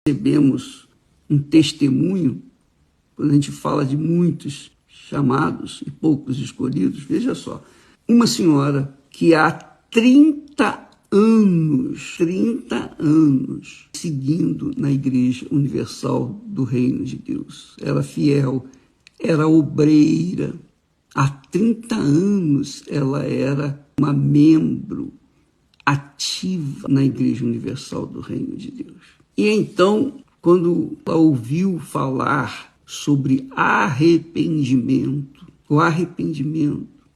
recebemos um testemunho, quando a gente fala de muitos chamados e poucos escolhidos. Veja só, uma senhora que há 30 anos seguindo na Igreja Universal do Reino de Deus. Era fiel, era obreira. Há 30 anos ela era uma membro ativa na Igreja Universal do Reino de Deus. E então, quando ela ouviu falar sobre arrependimento,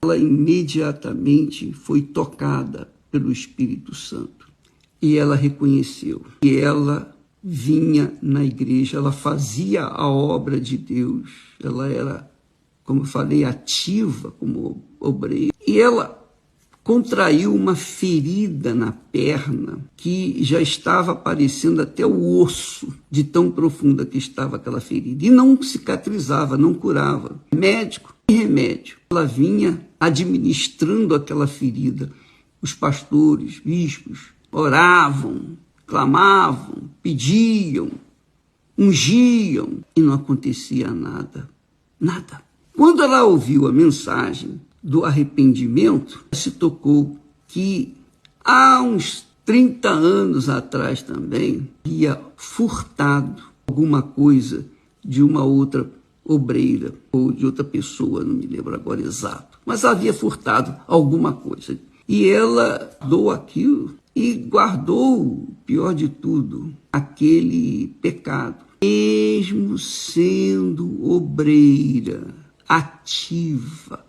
ela imediatamente foi tocada pelo Espírito Santo. E ela reconheceu que ela vinha na igreja, ela fazia a obra de Deus, ela era, como eu falei, ativa como obreira. E ela contraiu uma ferida na perna que já estava aparecendo até o osso, de tão profunda que estava aquela ferida. E não cicatrizava, não curava. Médico e remédio. Ela vinha administrando aquela ferida. Os pastores, bispos, oravam, clamavam, pediam, ungiam, e não acontecia nada. Nada. Quando ela ouviu a mensagem do arrependimento, se tocou que há uns 30 anos atrás também havia furtado alguma coisa de uma outra obreira ou de outra pessoa, não me lembro agora exato, mas havia furtado alguma coisa. E ela deu aquilo e guardou, pior de tudo, aquele pecado. Mesmo sendo obreira, ativa,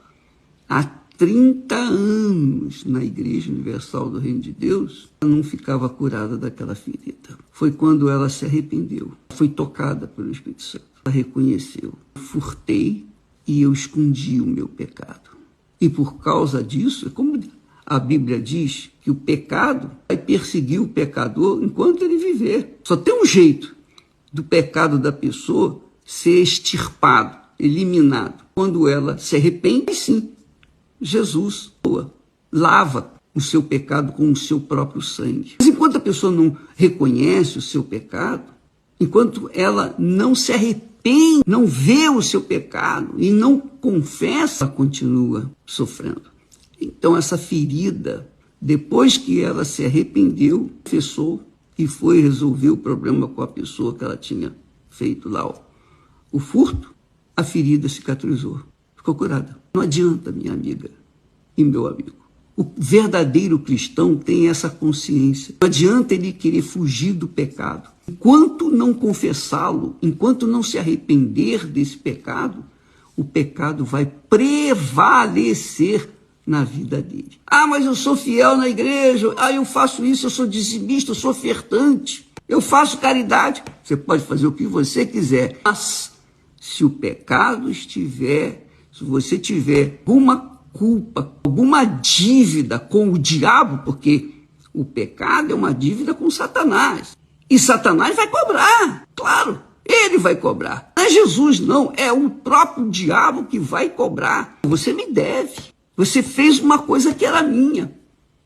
há 30 anos na Igreja Universal do Reino de Deus, ela não ficava curada daquela ferida. Foi quando ela se arrependeu, foi tocada pelo Espírito Santo. Ela reconheceu: furtei e eu escondi o meu pecado. E por causa disso, como a Bíblia diz que o pecado vai perseguir o pecador enquanto ele viver. Só tem um jeito do pecado da pessoa ser extirpado, eliminado. Quando ela se arrepende, sim, Jesus lava o seu pecado com o seu próprio sangue. Mas enquanto a pessoa não reconhece o seu pecado, enquanto ela não se arrepende, não vê o seu pecado e não confessa, ela continua sofrendo. Então essa ferida, depois que ela se arrependeu, confessou e foi resolver o problema com a pessoa que ela tinha feito lá o furto, a ferida cicatrizou, ficou curada. Não adianta, minha amiga e meu amigo. O verdadeiro cristão tem essa consciência. Não adianta ele querer fugir do pecado. Enquanto não confessá-lo, enquanto não se arrepender desse pecado, o pecado vai prevalecer na vida dele. Ah, mas eu sou fiel na igreja, eu faço isso, eu sou dizimista, eu sou ofertante, eu faço caridade. Você pode fazer o que você quiser, mas se o pecado estiver, se você tiver alguma culpa, alguma dívida com o diabo, porque o pecado é uma dívida com Satanás, e Satanás vai cobrar, claro, ele vai cobrar. Não é Jesus, não, é o próprio diabo que vai cobrar. Você me deve. Você fez uma coisa que era minha.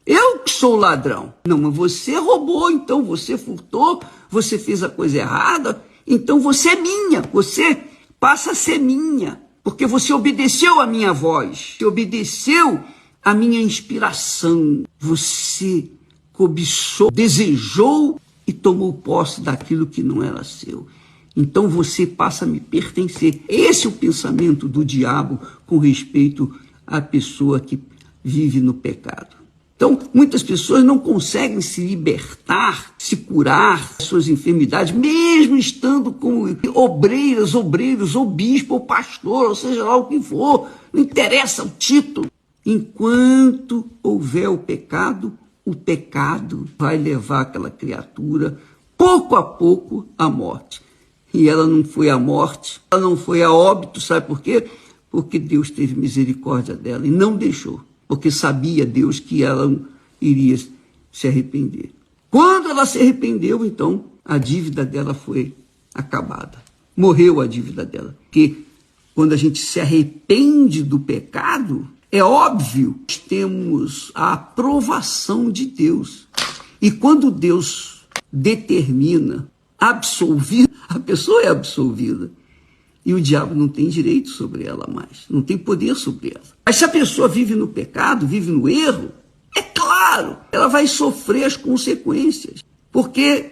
Eu que sou ladrão. Não, mas você roubou, então você furtou, você fez a coisa errada, então você é minha, você passa a ser minha, porque você obedeceu a minha voz, você obedeceu a minha inspiração, você cobiçou, desejou e tomou posse daquilo que não era seu. Então você passa a me pertencer. Esse é o pensamento do diabo com respeito à pessoa que vive no pecado. Então, muitas pessoas não conseguem se libertar, se curar das suas enfermidades, mesmo estando como obreiras, obreiros, ou bispo, ou pastor, ou seja lá o que for, não interessa o título. Enquanto houver o pecado vai levar aquela criatura, pouco a pouco, à morte. E ela não foi à morte, ela não foi a óbito, sabe por quê? Porque Deus teve misericórdia dela e não deixou, porque sabia Deus que ela iria se arrepender. Quando ela se arrependeu, então, a dívida dela foi acabada. Morreu a dívida dela. Porque quando a gente se arrepende do pecado, é óbvio que temos a aprovação de Deus. E quando Deus determina absolvida, a pessoa é absolvida. E o diabo não tem direito sobre ela mais, não tem poder sobre ela. Mas se a pessoa vive no pecado, vive no erro, é claro, ela vai sofrer as consequências. Porque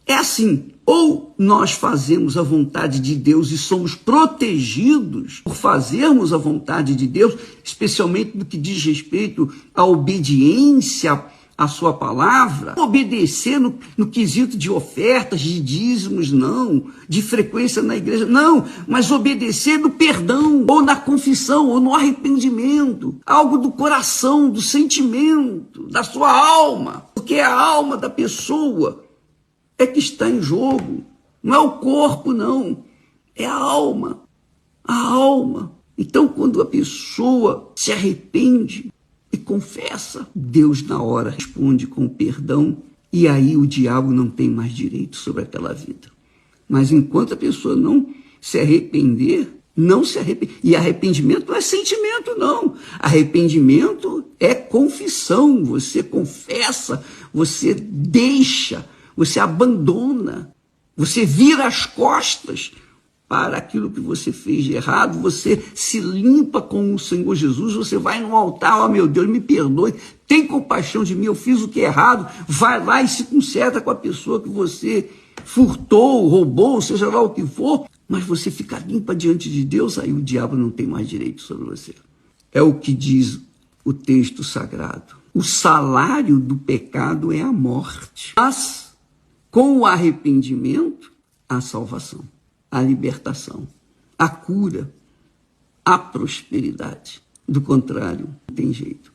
é assim, ou nós fazemos a vontade de Deus e somos protegidos por fazermos a vontade de Deus, especialmente no que diz respeito à obediência à sua palavra, obedecer no quesito de ofertas, de dízimos, não, de frequência na igreja, não, mas obedecer no perdão, ou na confissão, ou no arrependimento, algo do coração, do sentimento, da sua alma, porque é a alma da pessoa é que está em jogo, não é o corpo, não, é a alma, a alma. Então, quando a pessoa se arrepende e confessa, Deus na hora responde com perdão, e aí o diabo não tem mais direito sobre aquela vida. Mas enquanto a pessoa não se arrepender, não se arrepende. E arrependimento não é sentimento, não. Arrependimento é confissão. Você confessa, você deixa, você abandona, você vira as costas para aquilo que você fez de errado, você se limpa com o Senhor Jesus, você vai no altar, ó meu Deus, me perdoe, tem compaixão de mim, eu fiz o que é errado, vai lá e se conserta com a pessoa que você furtou, roubou, seja lá o que for, mas você fica limpa diante de Deus, aí o diabo não tem mais direito sobre você. É o que diz o texto sagrado. O salário do pecado é a morte, mas com o arrependimento, a salvação, a libertação, a cura, a prosperidade. Do contrário, não tem jeito.